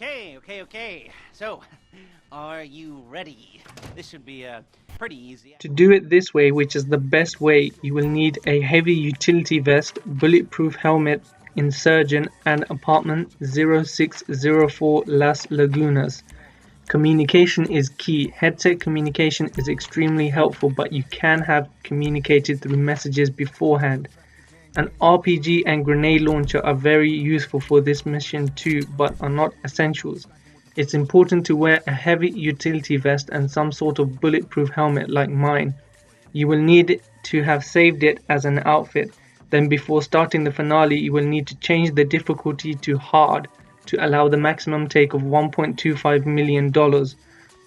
Okay. So, are you ready? This should be pretty easy. To do it this way, which is the best way, you will need a heavy utility vest, bulletproof helmet, insurgent, and apartment 0604 Las Lagunas. Communication is key. Headset communication is extremely helpful, but you can have communicated through messages beforehand. An RPG and grenade launcher are very useful for this mission too, but are not essentials. It's important to wear a heavy utility vest and some sort of bulletproof helmet like mine. You will need to have saved it as an outfit. Then before starting the finale, you will need to change the difficulty to hard to allow the maximum take of $1.25 million.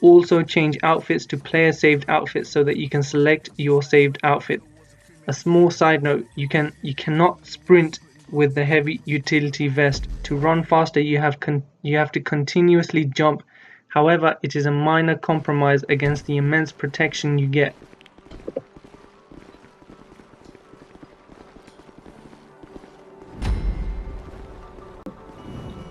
Also change outfits to player saved outfits so that you can select your saved outfit. A small side note, you cannot sprint with the heavy utility vest. To run faster you have to continuously jump. However, it is a minor compromise against the immense protection you get.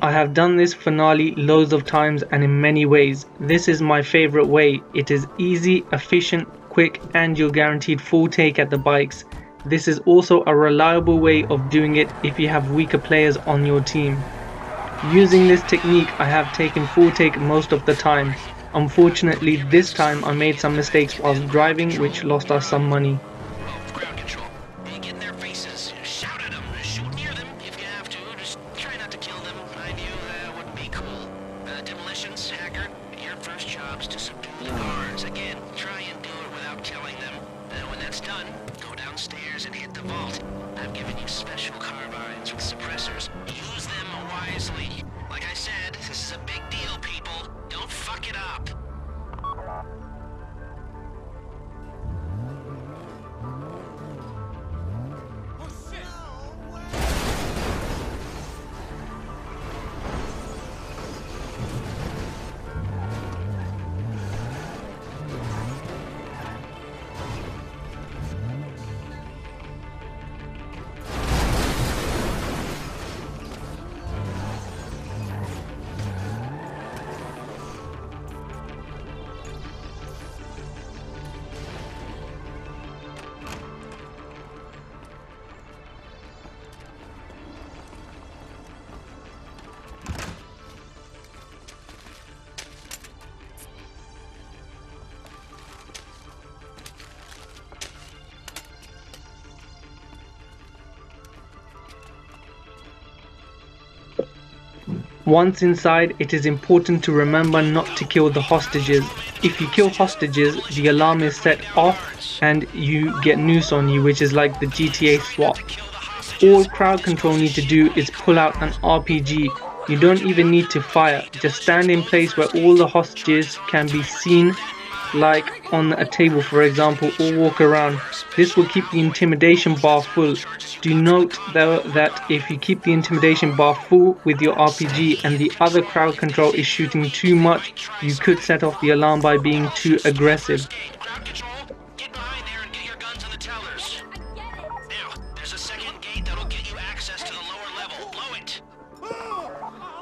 I have done this finale loads of times and in many ways. This is my favorite way. It is easy, efficient, quick, and you're guaranteed full take at the bikes. This is also a reliable way of doing it if you have weaker players on your team. Using this technique, I have taken full take most of the time. Unfortunately, this time I made some mistakes whilst driving which lost us some money. Once inside, it is important to remember not to kill the hostages. If you kill hostages, the alarm is set off and you get noose on you, which is like the GTA swap. All crowd control need to do is pull out an RPG. You don't even need to fire, just stand in place where all the hostages can be seen, like on a table for example, or walk around. This will keep the intimidation bar full. Do note though that if you keep the intimidation bar full with your RPG and the other crowd control is shooting too much, you could set off the alarm by being too aggressive.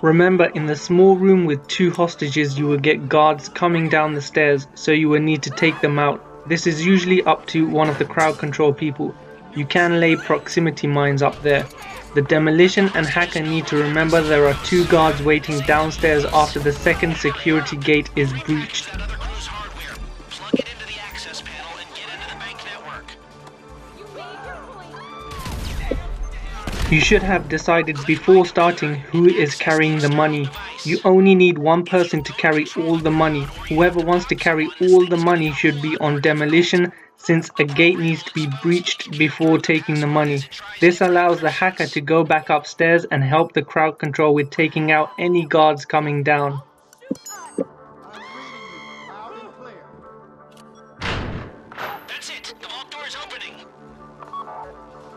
Remember, in the small room with 2 hostages you will get guards coming down the stairs, so you will need to take them out. This is usually up to one of the crowd control people. You can lay proximity mines up there. The demolition and hacker need to remember there are 2 guards waiting downstairs after the second security gate is breached. You should have decided before starting who is carrying the money. You only need one person to carry all the money. Whoever wants to carry all the money should be on demolition, since a gate needs to be breached before taking the money. This allows the hacker to go back upstairs and help the crowd control with taking out any guards coming down. That's it! The vault door is opening!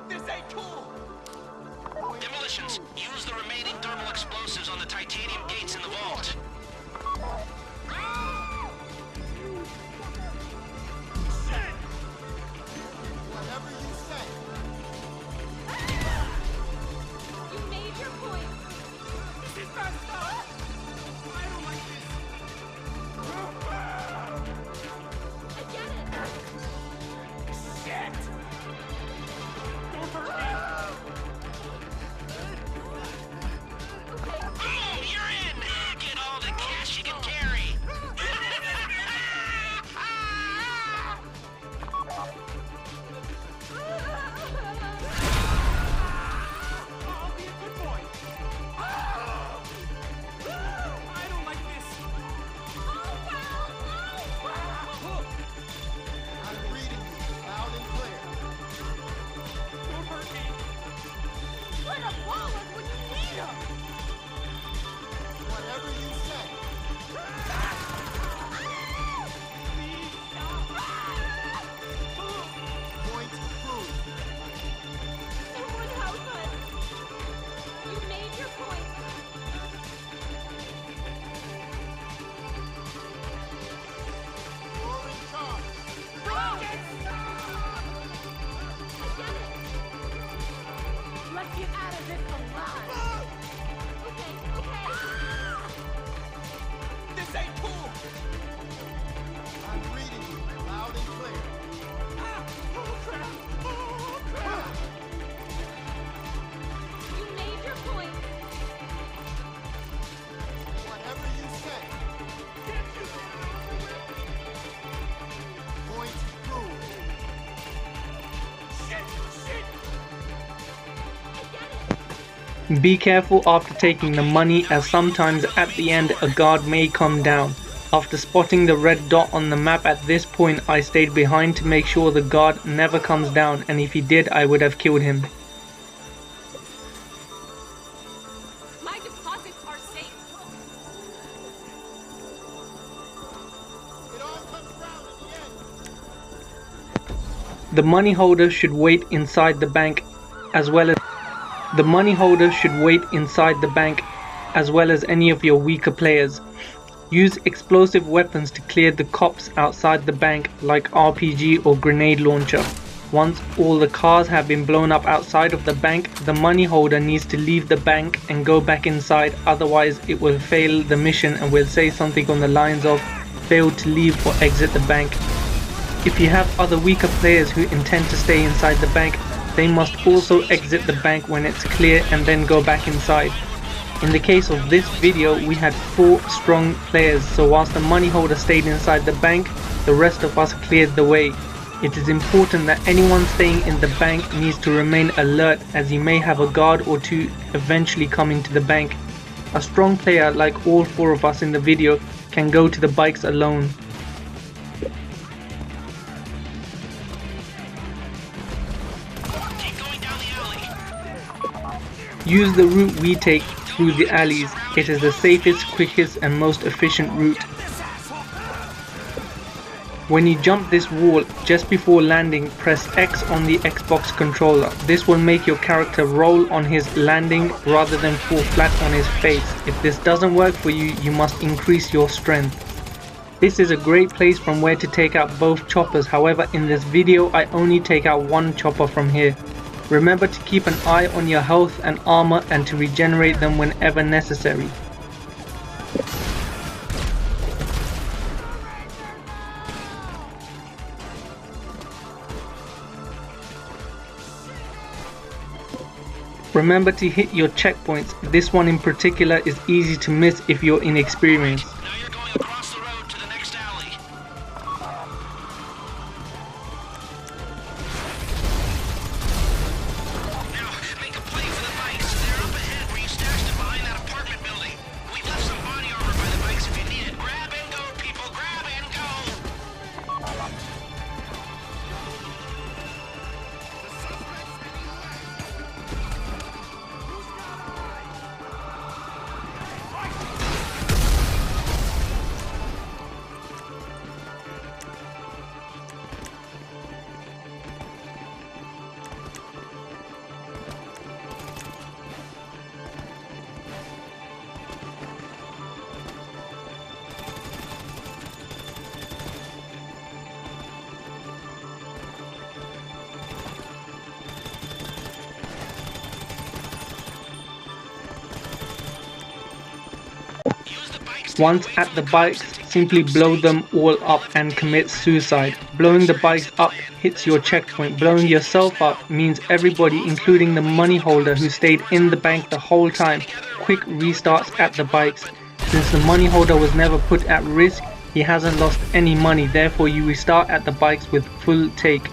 This ain't cool! Demolitions, use the remaining thermal explosives on the titanium gates in the vault. Whatever you say. You made your point. This is our stop. ain't cool! I'm reading you loud and clear. Oh, crap! Oh, crap! You made your point. Whatever you say. Can't you get it over with? Point proved. Shit! I get it. Be careful after taking the money, as sometimes at the end a guard may come down. After spotting the red dot on the map at this point, I stayed behind to make sure the guard never comes down, and if he did, I would have killed him. My deposits are safe. It all comes round in the end. The money holder should wait inside the bank as well as any of your weaker players. Use explosive weapons to clear the cops outside the bank, like RPG or grenade launcher. Once all the cars have been blown up outside of the bank, the money holder needs to leave the bank and go back inside, otherwise it will fail the mission and will say something on the lines of failed to leave or exit the bank. If you have other weaker players who intend to stay inside the bank, they must also exit the bank when it's clear and then go back inside. In the case of this video, we had 4 strong players, so whilst the money holder stayed inside the bank, the rest of us cleared the way. It is important that anyone staying in the bank needs to remain alert, as you may have a guard or 2 eventually come into the bank. A strong player, like all 4 of us in the video, can go to the bikes alone. Keep going down the alley. Use the route we take through the alleys. It is the safest, quickest and most efficient route. When you jump this wall, just before landing, press X on the Xbox controller. This will make your character roll on his landing rather than fall flat on his face. If this doesn't work for you, you must increase your strength. This is a great place from where to take out both choppers, however in this video I only take out one chopper from here. Remember to keep an eye on your health and armor and to regenerate them whenever necessary. Remember to hit your checkpoints. This one in particular is easy to miss if you're inexperienced. Now you're going across the road to the next alley. Now, make a play for the bikes. They're up ahead where you stashed them behind that apartment building. We've left some body armor by the bikes if you need it. Grab and go, people. Grab and go. Once at the bikes, simply blow them all up and commit suicide. Blowing the bikes up hits your checkpoint. Blowing yourself up means everybody, including the money holder who stayed in the bank the whole time, quick restarts at the bikes. Since the money holder was never put at risk, he hasn't lost any money, therefore you restart at the bikes with full take.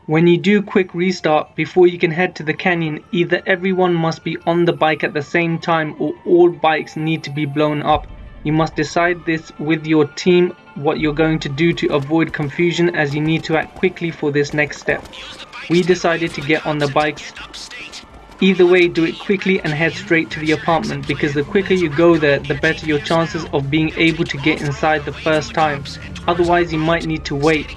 When you do quick restart before you can head to the canyon, either everyone must be on the bike at the same time or all bikes need to be blown up. You must decide this with your team what you're going to do to avoid confusion, as you need to act quickly for this next step. We decided to get on the bikes. Either way, do it quickly and head straight to the apartment, because the quicker you go there, the better your chances of being able to get inside the first time. Otherwise, you might need to wait.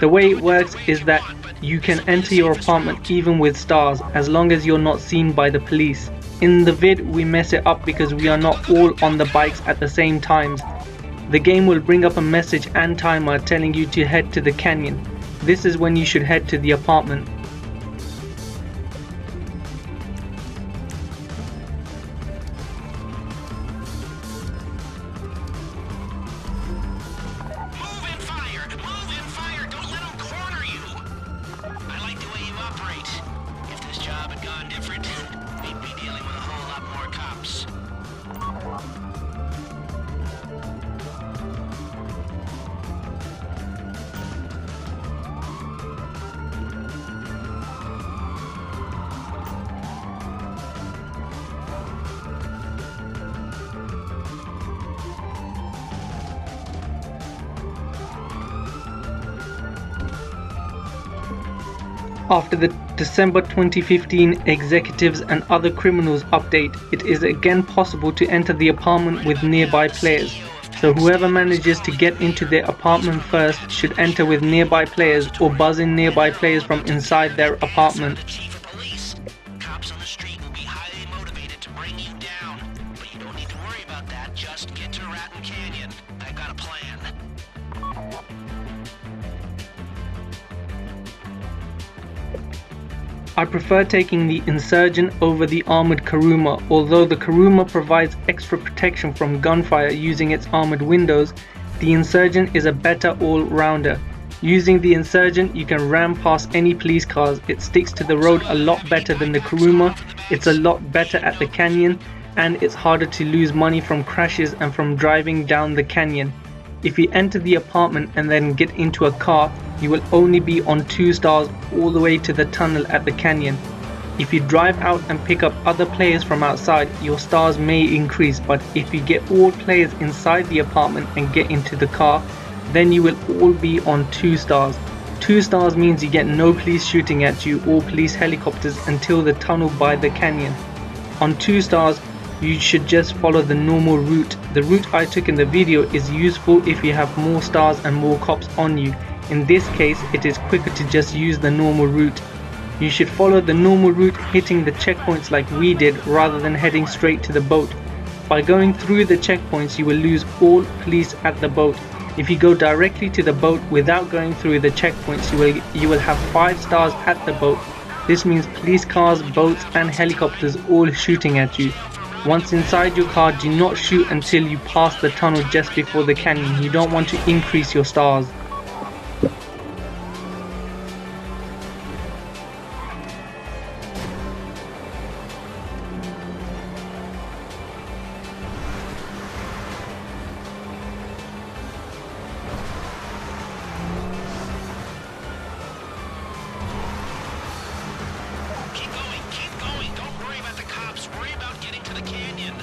The way it works is that you can enter your apartment even with stars, as long as you're not seen by the police. In the vid, we mess it up because we are not all on the bikes at the same times. The game will bring up a message and timer telling you to head to the canyon. This is when you should head to the apartment. After the December 2015 Executives and Other Criminals update, it is again possible to enter the apartment with nearby players. So whoever manages to get into their apartment first should enter with nearby players or buzz in nearby players from inside their apartment. Chief of police. Cops on the street will be highly motivated to bring you down. But you don't need to worry about that. Just get to Raton Canyon. I've got a plan. I prefer taking the Insurgent over the armored Kuruma. Although the Kuruma provides extra protection from gunfire using its armored windows, the Insurgent is a better all-rounder. Using the Insurgent, you can ram past any police cars. It sticks to the road a lot better than the Kuruma, it's a lot better at the canyon, and it's harder to lose money from crashes and from driving down the canyon. If you enter the apartment and then get into a car, you will only be on 2 stars all the way to the tunnel at the canyon. If you drive out and pick up other players from outside, your stars may increase, but if you get all players inside the apartment and get into the car, then you will all be on 2 stars. 2 stars means you get no police shooting at you or police helicopters until the tunnel by the canyon. On 2 stars, you should just follow the normal route. The route I took in the video is useful if you have more stars and more cops on you. In this case, it is quicker to just use the normal route. You should follow the normal route, hitting the checkpoints like we did rather than heading straight to the boat. By going through the checkpoints, you will lose all police at the boat. If you go directly to the boat without going through the checkpoints, you will have 5 stars at the boat. This means police cars, boats and helicopters all shooting at you. Once inside your car, do not shoot until you pass the tunnel just before the canyon. You don't want to increase your stars. Keep going. Don't worry about the cops. Worry about getting to the canyon.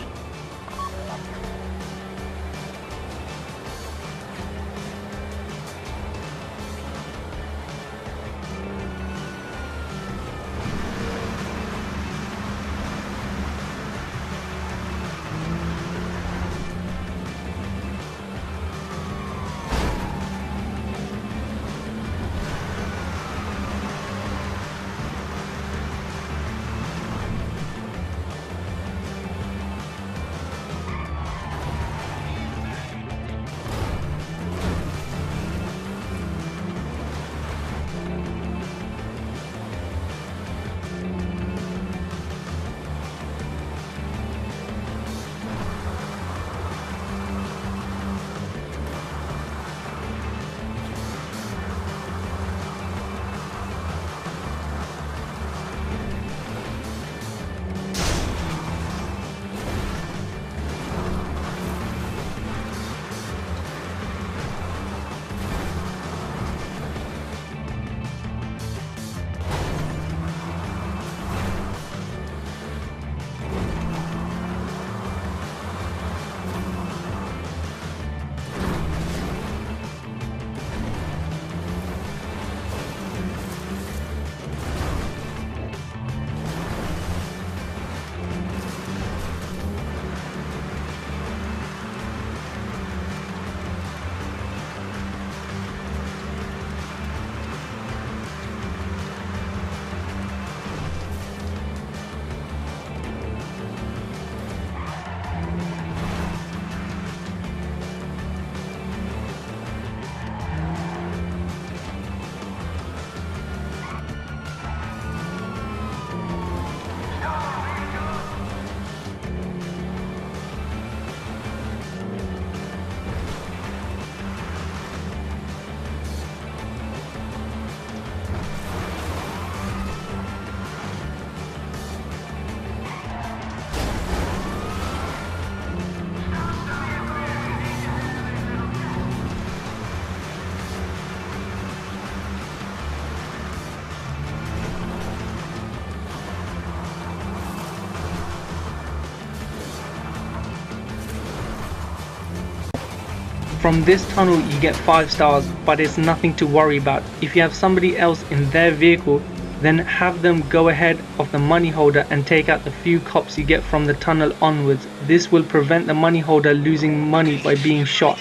From this tunnel you get 5 stars, but it's nothing to worry about. If you have somebody else in their vehicle, then have them go ahead of the money holder and take out the few cops you get from the tunnel onwards. This will prevent the money holder losing money by being shot.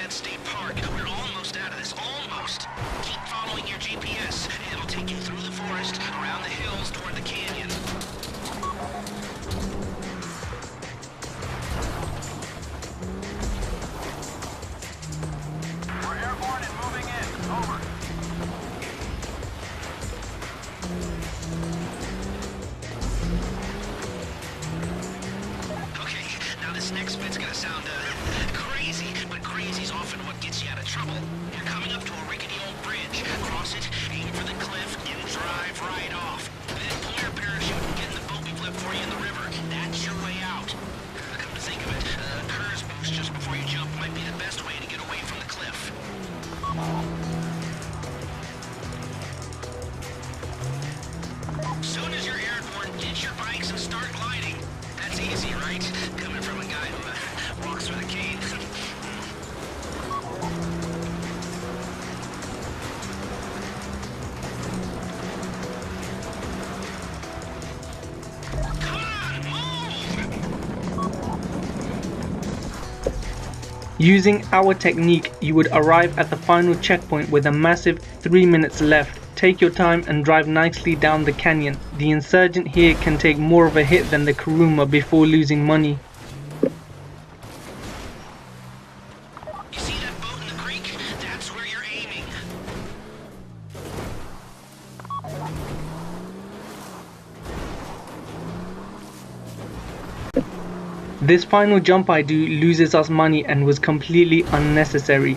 State Park. We're almost out of this. Almost. Keep following your GPS. It'll take you through the forest, around the hills, toward the canyon. We're airborne and moving in. Over. Okay, now this next bit's gonna sound crazy, but crazy's often what gets you out of trouble. You're coming up to a rickety old bridge. Cross it, aim for the cliff, and drive right off. Then pull your parachute and get in the boat we've left for you in the river. That's your way out. Come to think of it, Kerr's boost just before you jump might be the best way to get away from the cliff. Soon as you're airborne, get your bikes and start gliding. That's easy, right? Coming from a guy who walks with a cane. Come on, move! Using our technique, you would arrive at the final checkpoint with a massive 3 minutes left. Take your time and drive nicely down the canyon. The insurgent here can take more of a hit than the Kuruma before losing money. You see that boat in the creek? That's where you're aiming. This final jump I do loses us money and was completely unnecessary.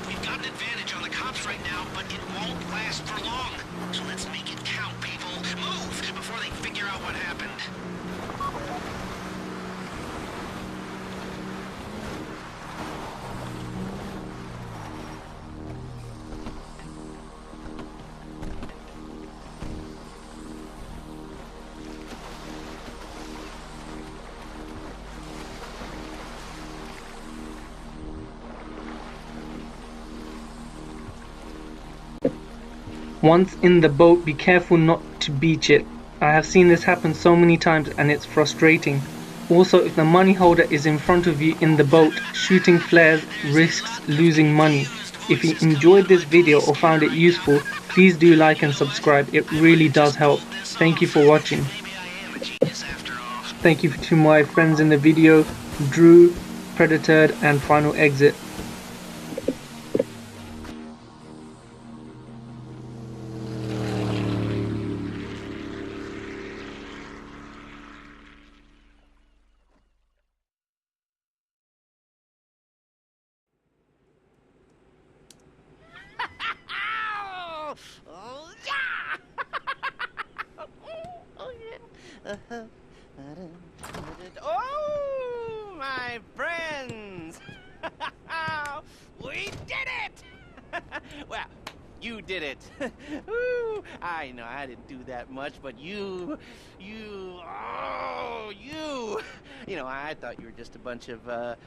We've got an advantage on the cops right now, but it won't last for long. So let's make it count, people. Move before they figure out what happened. Once in the boat, be careful not to beach it. I have seen this happen so many times and it's frustrating. Also, if the money holder is in front of you in the boat, shooting flares risks losing money. If you enjoyed this video or found it useful, please do like and subscribe. It really does help. Thank you for watching. Maybe I am a genius after all. Thank you to my friends in the video, Drew, Predator, and Final Exit. Oh yeah! Oh yeah! Oh, my friends! We did it! Well, you did it. Woo. I know I didn't do that much, but you, you, I thought you were just a bunch of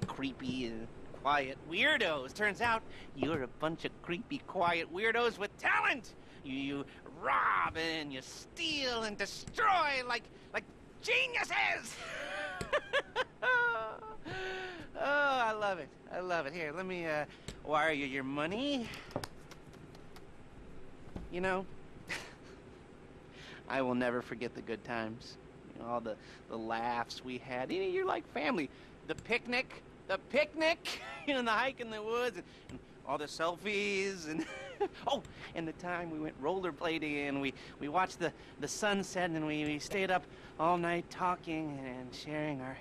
creepy and quiet weirdos. Turns out you're a bunch of creepy, quiet weirdos with talent. You rob and you steal and destroy like geniuses. Oh, I love it. I love it. Here, let me wire you your money. You know, I will never forget the good times. You know, all the laughs we had. You know, you're like family. The picnic, you know, the hike in the woods, and all the selfies, and oh, and the time we went rollerblading, and we watched the sunset, and we stayed up all night talking and sharing our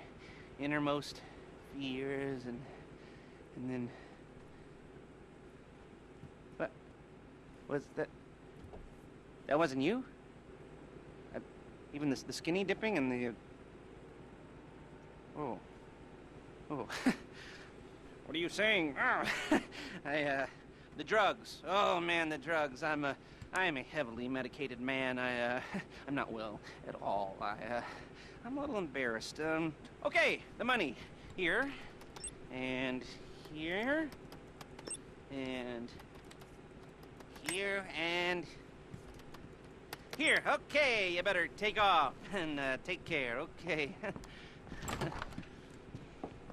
innermost fears, and then what was that? That wasn't you? Even the skinny dipping and the oh. What are you saying? Oh, the drugs. Oh man, the drugs. I'm I am a heavily medicated man. I'm not well at all. I'm a little embarrassed. Okay, the money. Here, and here, and here, and here. Okay, you better take off and take care. Okay.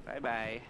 Bye-bye.